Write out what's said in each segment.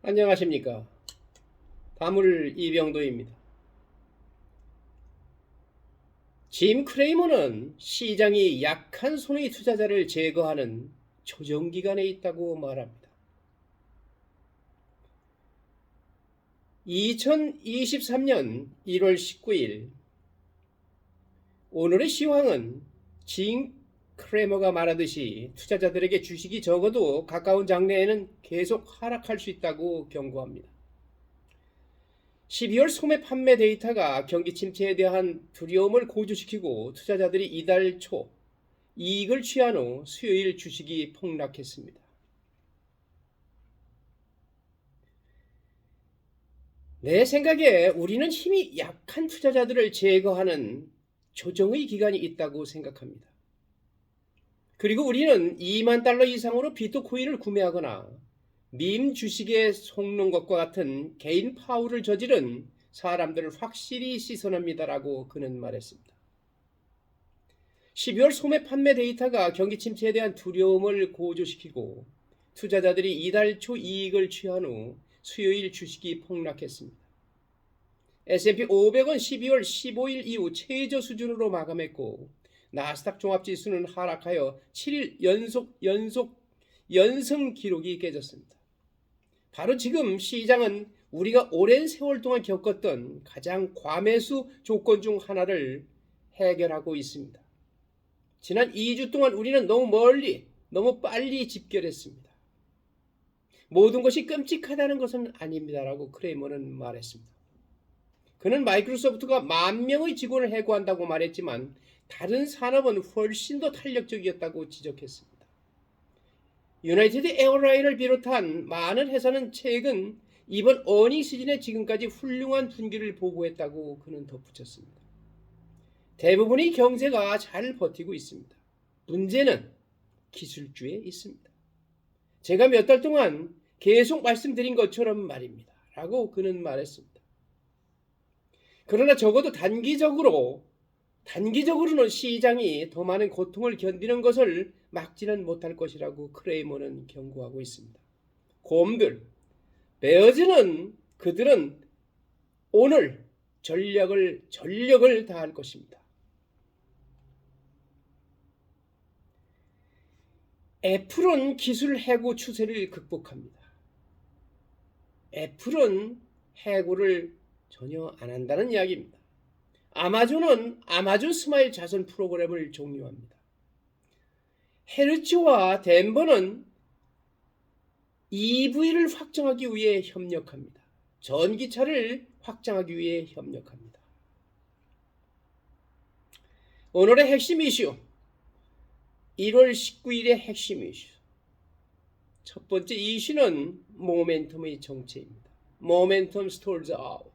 안녕하십니까. 다물 이병도입니다. 짐 크레이머는 시장이 약한 손의 투자자를 제거하는 조정기간에 있다고 말합니다. 2023년 1월 19일 오늘의 시황은 짐 크레머가 말하듯이 투자자들에게 주식이 적어도 가까운 장래에는 계속 하락할 수 있다고 경고합니다. 12월 소매 판매 데이터가 경기 침체에 대한 두려움을 고조시키고 투자자들이 이달 초 이익을 취한 후 수요일 주식이 폭락했습니다. 내 생각에 우리는 힘이 약한 투자자들을 제거하는 조정의 기간이 있다고 생각합니다. 그리고 우리는 2만 달러 이상으로 비트코인을 구매하거나 밈 주식에 속는 것과 같은 개인 파울을 저지른 사람들을 확실히 씻어냅니다라고 그는 말했습니다. 12월 소매 판매 데이터가 경기 침체에 대한 두려움을 고조시키고 투자자들이 이달 초 이익을 취한 후 수요일 주식이 폭락했습니다. S&P 500은 12월 15일 이후 최저 수준으로 마감했고 나스닥 종합지수는 하락하여 7일 연승 기록이 깨졌습니다. 바로 지금 시장은 우리가 오랜 세월 동안 겪었던 가장 과매수 조건 중 하나를 해결하고 있습니다. 지난 2주 동안 우리는 너무 빨리 집결했습니다. 모든 것이 끔찍하다는 것은 아닙니다라고 크레이머는 말했습니다. 그는 마이크로소프트가 10,000명의 직원을 해고한다고 말했지만 다른 산업은 훨씬 더 탄력적이었다고 지적했습니다. 유나이티드 에어라인을 비롯한 많은 회사는 최근 이번 어닝 시즌에 지금까지 훌륭한 분기를 보고했다고 그는 덧붙였습니다. 대부분의 경제가 잘 버티고 있습니다. 문제는 기술주에 있습니다. 제가 몇 달 동안 계속 말씀드린 것처럼 말입니다. 라고 그는 말했습니다. 그러나 적어도 단기적으로는 시장이 더 많은 고통을 견디는 것을 막지는 못할 것이라고 크레이머는 경고하고 있습니다. 곰들, 베어즈는 그들은 오늘 전력을 다할 것입니다. 애플은 기술 해고 추세를 극복합니다. 애플은 해고를 전혀 안 한다는 이야기입니다. 아마존은 아마존 스마일 자선 프로그램을 종료합니다. 헤르츠와 덴버는 EV를 확정하기 위해 협력합니다. 전기차를 확장하기 위해 협력합니다. 오늘의 핵심 이슈, 1월 19일의 핵심 이슈. 첫 번째 이슈는 모멘텀의 정체입니다. 모멘텀 스톨즈 아웃.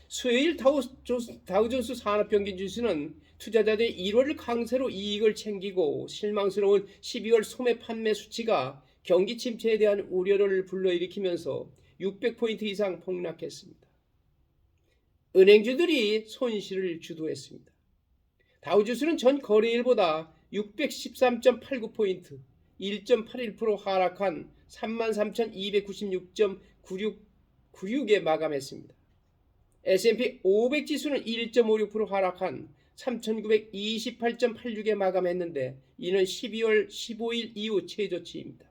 수요일 다우존스 산업평균지수는 투자자들의 1월 강세로 이익을 챙기고 실망스러운 12월 소매 판매 수치가 경기 침체에 대한 우려를 불러일으키면서 600포인트 이상 폭락했습니다. 은행주들이 손실을 주도했습니다. 다우지수는 전 거래일보다 613.89포인트, 1.81% 하락한 33,296.96에 마감했습니다. S&P 500 지수는 1.56% 하락한 3,928.86에 마감했는데 이는 12월 15일 이후 최저치입니다.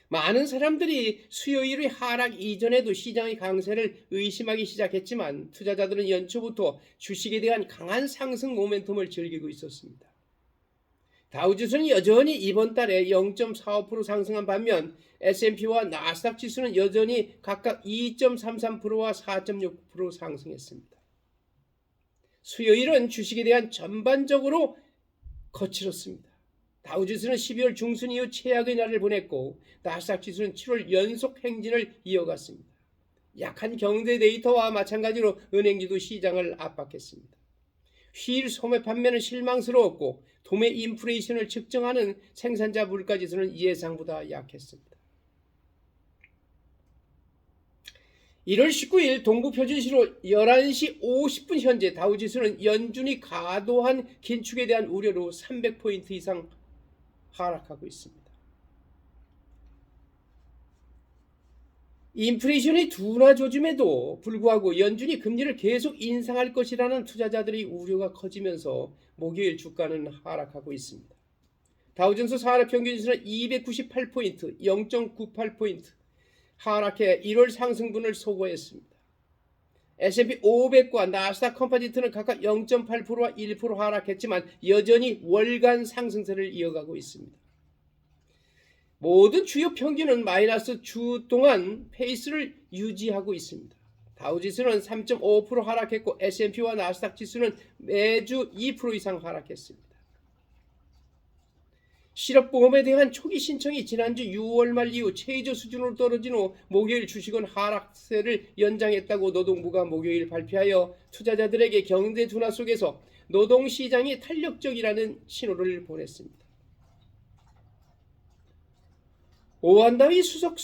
많은 사람들이 수요일의 하락 이전에도 시장의 강세를 의심하기 시작했지만 투자자들은 연초부터 주식에 대한 강한 상승 모멘텀을 즐기고 있었습니다. 다우지수는 여전히 이번 달에 0.45% 상승한 반면 S&P와 나스닥 지수는 여전히 각각 2.33%와 4.6% 상승했습니다. 수요일은 주식에 대한 전반적으로 거칠었습니다. 다우지수는 12월 중순 이후 최악의 날을 보냈고 나스닥 지수는 7월 연속 행진을 이어갔습니다. 약한 경제 데이터와 마찬가지로 은행주도 시장을 압박했습니다. 휠 소매 판매는 실망스러웠고 도매 인플레이션을 측정하는 생산자 물가지수는 예상보다 약했습니다. 1월 19일 동부표준시로 11시 50분 현재 다우지수는 연준이 과도한 긴축에 대한 우려로 300포인트 이상 하락하고 있습니다. 인플레이션이 둔화조짐에도 불구하고 연준이 금리를 계속 인상할 것이라는 투자자들의 우려가 커지면서 목요일 주가는 하락하고 있습니다. 다우존스 산업평균지수는 298포인트, 0.98포인트 하락해 1월 상승분을 소거했습니다. S&P 500과 나스닥 컴포지트는 각각 0.8%와 1% 하락했지만 여전히 월간 상승세를 이어가고 있습니다. 모든 주요 평균은 마이너스 주 동안 페이스를 유지하고 있습니다. 다우지수는 3.5% 하락했고 S&P와 나스닥 지수는 매주 2% 이상 하락했습니다. 실업보험에 대한 초기 신청이 지난주 6월 말 이후 최저 수준으로 떨어진 후 목요일 주식은 하락세를 연장했다고 노동부가 목요일 발표하여 투자자들에게 경제 둔화 속에서 노동시장이 탄력적이라는 신호를 보냈습니다. 오한다위 수석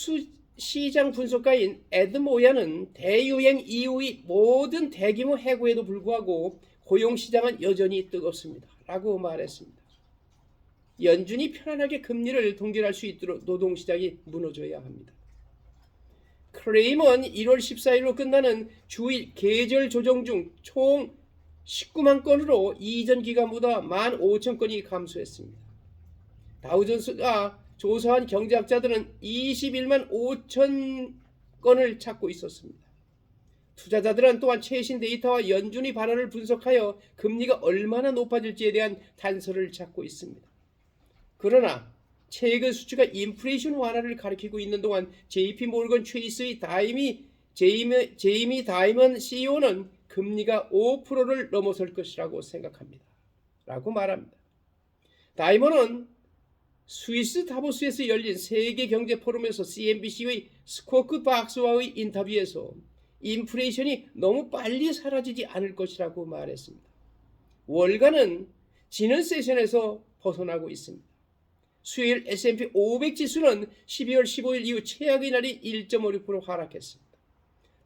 시장 분석가인 에드 모야는 대유행 이후의 모든 대규모 해고에도 불구하고 고용시장은 여전히 뜨겁습니다. 라고 말했습니다. 연준이 편안하게 금리를 동결할 수 있도록 노동시장이 무너져야 합니다. 크레임은 1월 14일로 끝나는 주일 계절 조정 중 총 19만 건으로 이전 기간보다 15,000건이 감소했습니다. 다우존스가 조사한 경제학자들은 21만 5천 건을 찾고 있었습니다. 투자자들은 또한 최신 데이터와 연준의 발언을 분석하여 금리가 얼마나 높아질지에 대한 단서를 찾고 있습니다. 그러나 최근 수치가 인플레이션 완화를 가리키고 있는 동안 JP 모건 체이스의 제이미 다이먼 CEO는 금리가 5%를 넘어설 것이라고 생각합니다. 라고 말합니다. 다이먼은 스위스 다보스에서 열린 세계경제포럼에서 CNBC의 스코크 박스와의 인터뷰에서 인플레이션이 너무 빨리 사라지지 않을 것이라고 말했습니다. 월가는 지난 세션에서 벗어나고 있습니다. 수요일 S&P 500 지수는 12월 15일 이후 최악의 날이 1.56% 하락했습니다.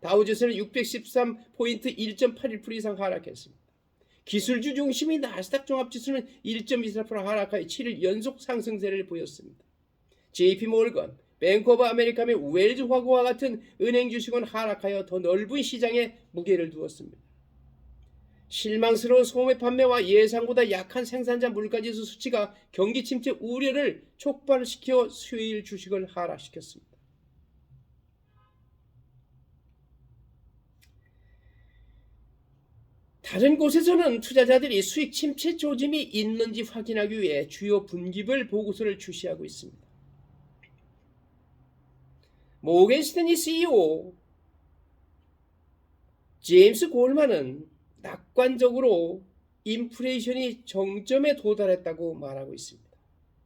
다우지수는 613포인트 1.81% 이상 하락했습니다. 기술주 중심의 나스닥 종합지수는 1.24% 하락하여 7일 연속 상승세를 보였습니다. JP 모건, 뱅크 오브 아메리카 및 웰즈 화고와 같은 은행 주식은 하락하여 더 넓은 시장에 무게를 두었습니다. 실망스러운 소매 판매와 예상보다 약한 생산자 물가지수 수치가 경기 침체 우려를 촉발시켜 수요일 주식을 하락시켰습니다. 다른 곳에서는 투자자들이 수익 침체 조짐이 있는지 확인하기 위해 주요 분기별 보고서를 출시하고 있습니다. 모건 스탠리 CEO 제임스 골만은 낙관적으로 인플레이션이 정점에 도달했다고 말하고 있습니다.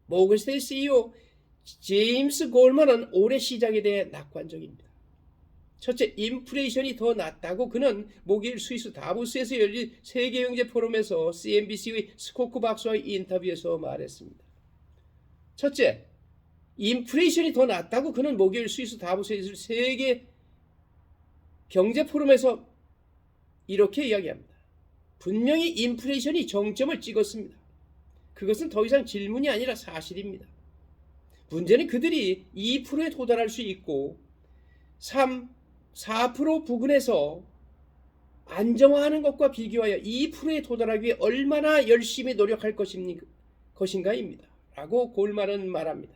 모건 스탠리 CEO 제임스 골만은 올해 시장에 대해 낙관적입니다. 첫째, 인플레이션이 더 낮다고 그는 목요일 스위스 다보스에서 열린 세계경제 포럼에서 CNBC의 스코크 박사와의 인터뷰에서 말했습니다. 첫째, 인플레이션이 더 낮다고 그는 목요일 스위스 다보스에서 열린 세계 경제 포럼에서 이렇게 이야기합니다. 분명히 인플레이션이 정점을 찍었습니다. 그것은 더 이상 질문이 아니라 사실입니다. 문제는 그들이 2%에 도달할 수 있고 4% 부근에서 안정화하는 것과 비교하여 2%에 도달하기 위해 얼마나 열심히 노력할 것인가입니다. 라고 골만은 말합니다.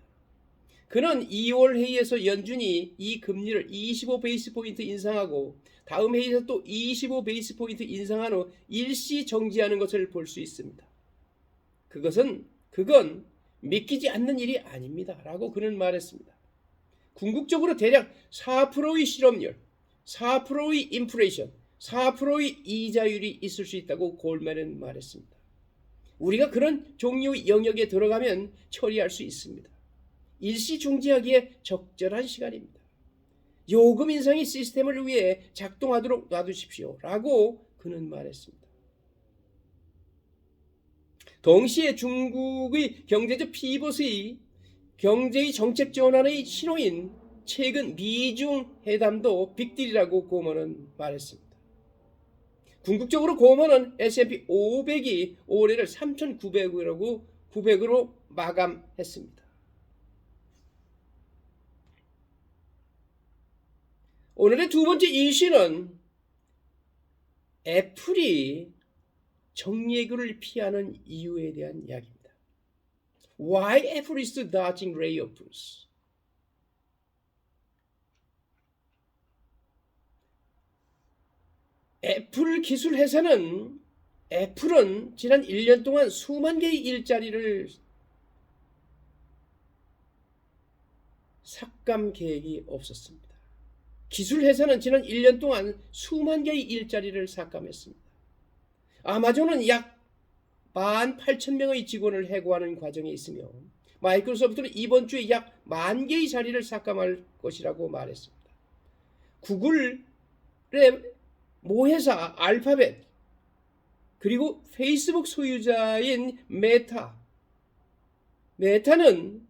그는 2월 회의에서 연준이 이 금리를 25베이스포인트 인상하고 다음 회의에서 또 25베이스포인트 인상한 후 일시 정지하는 것을 볼 수 있습니다. 그건 믿기지 않는 일이 아닙니다. 라고 그는 말했습니다. 궁극적으로 대략 4%의 실업률, 4%의 인플레이션, 4%의 이자율이 있을 수 있다고 골만은 말했습니다. 우리가 그런 종류의 영역에 들어가면 처리할 수 있습니다. 일시 중지하기에 적절한 시간입니다. 요금 인상이 시스템을 위해 작동하도록 놔두십시오. 라고 그는 말했습니다. 동시에 중국의 경제적 피벗의 경제의 정책 전환의 신호인 최근 미중 회담도 빅딜이라고 고먼은 말했습니다. 궁극적으로 고먼은 S&P 500이 올해를 3,900으로 마감했습니다. 오늘의 두 번째 이슈는 애플이 정리해고를 피하는 이유에 대한 이야기입니다. Why Apple is dodging layoffs? 애플 기술 회사는 애플은 지난 1년 동안 수만 개의 일자리를 삭감 계획이 없었습니다. 기술 회사는 지난 1년 동안 수만 개의 일자리를 삭감했습니다. 아마존은 약 18,000명의 직원을 해고하는 과정에 있으며 마이크로소프트는 이번 주에 약 10,000개의 자리를 삭감할 것이라고 말했습니다. 구글의 모회사 알파벳 그리고 페이스북 소유자인 메타는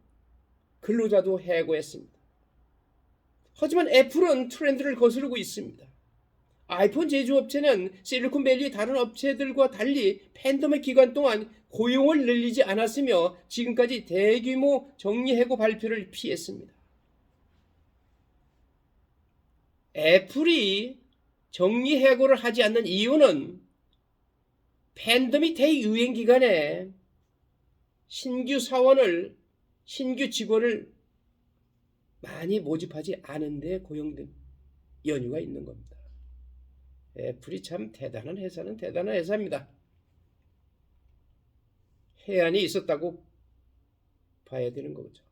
근로자도 해고했습니다. 하지만 애플은 트렌드를 거스르고 있습니다. 아이폰 제조업체는 실리콘밸리의 다른 업체들과 달리 팬데믹 기간 동안 고용을 늘리지 않았으며 지금까지 대규모 정리해고 발표를 피했습니다. 애플이 정리해고를 하지 않는 이유는 팬데믹 대유행 기간에 신규 직원을 많이 모집하지 않은 데 고용된 연유가 있는 겁니다. 애플이 참 대단한 회사는 대단한 회사입니다. 해안이 있었다고 봐야 되는 거죠.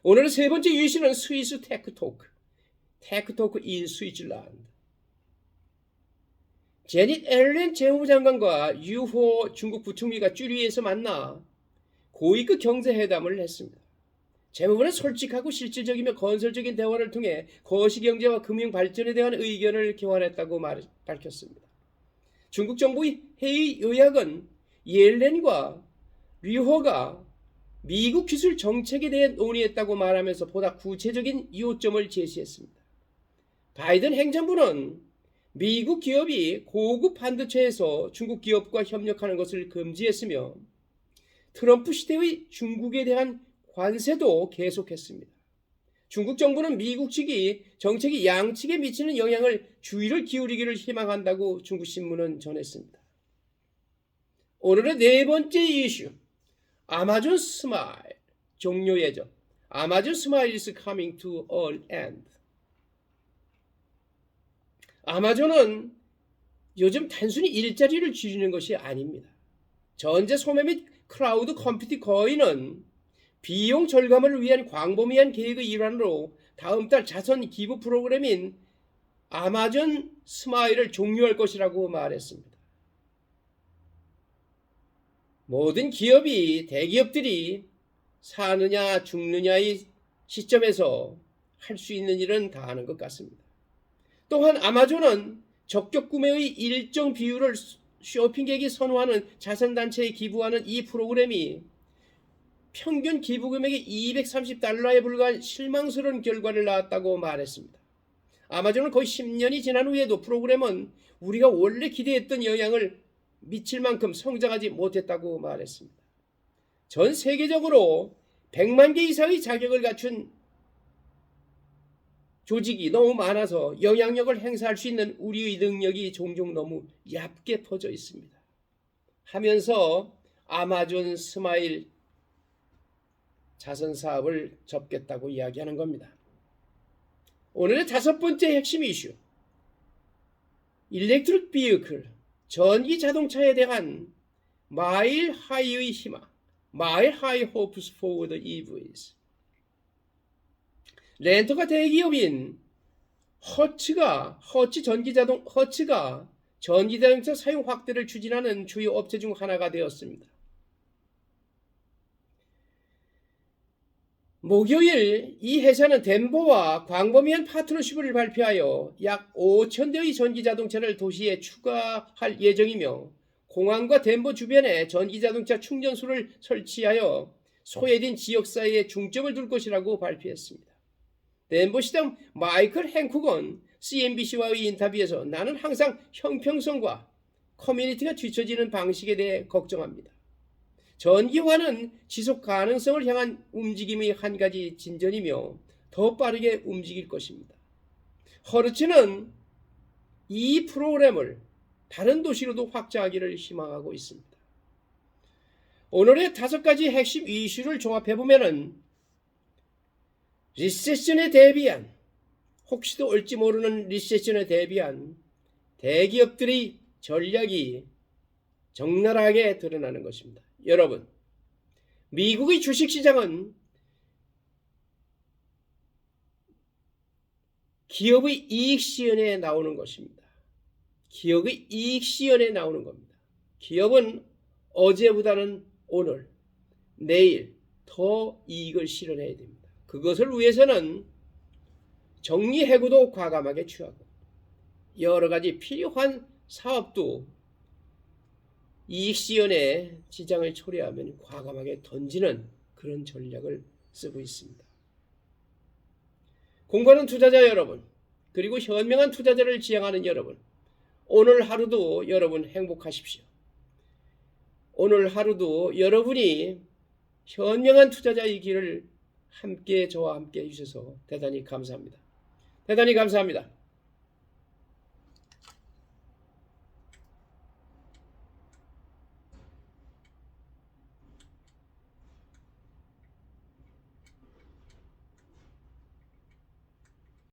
오늘의 세 번째 이슈는 스위스 테크토크 인 스위tzerland. 제닛 앨런 재무부 장관과 유호 중국 부총리가 쭈리에서 만나 고위급 경제회담을 했습니다. 재무부는 솔직하고 실질적이며 건설적인 대화를 통해 거시경제와 금융 발전에 대한 의견을 교환했다고 밝혔습니다. 중국 정부의 회의 요약은 옐렌과 류호가 미국 기술 정책에 대해 논의했다고 말하면서 보다 구체적인 요점을 제시했습니다. 바이든 행정부는 미국 기업이 고급 반도체에서 중국 기업과 협력하는 것을 금지했으며 트럼프 시대의 중국에 대한 관세도 계속했습니다. 중국 정부는 미국 측이 정책이 양측에 미치는 영향을 주의를 기울이기를 희망한다고 중국 신문은 전했습니다. 오늘의 네 번째 이슈, 아마존 스마일 종료 예정. 아마존 스마일 is coming to an end. 아마존은 요즘 단순히 일자리를 줄이는 것이 아닙니다. 전자 소매 및 클라우드 컴퓨팅 거인은 비용 절감을 위한 광범위한 계획의 일환으로 다음 달 자선 기부 프로그램인 아마존 스마일을 종료할 것이라고 말했습니다. 모든 대기업들이 사느냐 죽느냐의 시점에서 할 수 있는 일은 다 하는 것 같습니다. 또한 아마존은 적격 구매의 일정 비율을 쇼핑객이 선호하는 자선단체에 기부하는 이 프로그램이 평균 기부 금액이 $230에 불과한 실망스러운 결과를 낳았다고 말했습니다. 아마존은 거의 10년이 지난 후에도 프로그램은 우리가 원래 기대했던 영향을 미칠 만큼 성장하지 못했다고 말했습니다. 전 세계적으로 100만 개 이상의 자격을 갖춘 조직이 너무 많아서 영향력을 행사할 수 있는 우리의 능력이 종종 너무 얕게 퍼져 있습니다. 하면서 아마존 스마일 자선 사업을 접겠다고 이야기하는 겁니다. 오늘의 다섯 번째 핵심 이슈, 일렉트릭 비이클, 전기 자동차에 대한 마일 하이의 희망, 마일 하이 호프스 for the EVs. 렌터카 대기업인 허츠가 전기자동차 사용 확대를 추진하는 주요 업체 중 하나가 되었습니다. 목요일 이 회사는 덴버와 광범위한 파트너십을 발표하여 약 5,000대의 전기자동차를 도시에 추가할 예정이며 공항과 덴버 주변에 전기자동차 충전소를 설치하여 소외된 지역사회에 중점을 둘 것이라고 발표했습니다. 덴버시장 마이클 행쿡은 CNBC와의 인터뷰에서 나는 항상 형평성과 커뮤니티가 뒤처지는 방식에 대해 걱정합니다. 전기화는 지속 가능성을 향한 움직임의 한 가지 진전이며 더 빠르게 움직일 것입니다. 허르츠는 이 프로그램을 다른 도시로도 확장하기를 희망하고 있습니다. 오늘의 5가지 핵심 이슈를 종합해보면 리세션에 대비한, 혹시도 올지 모르는 리세션에 대비한 대기업들의 전략이 적나라하게 드러나는 것입니다. 여러분, 미국의 주식시장은 기업의 이익 시연에 나오는 것입니다. 기업의 이익 시연에 나오는 겁니다. 기업은 어제보다는 오늘, 내일 더 이익을 실현해야 됩니다. 그것을 위해서는 정리해고도 과감하게 취하고 여러 가지 필요한 사업도 이익 시연에 지장을 초래하면 과감하게 던지는 그런 전략을 쓰고 있습니다. 공부하는 투자자 여러분, 그리고 현명한 투자자를 지향하는 여러분, 오늘 하루도 여러분 행복하십시오. 오늘 하루도 여러분이 현명한 투자자의 길을 저와 함께 해주셔서 대단히 감사합니다. 대단히 감사합니다.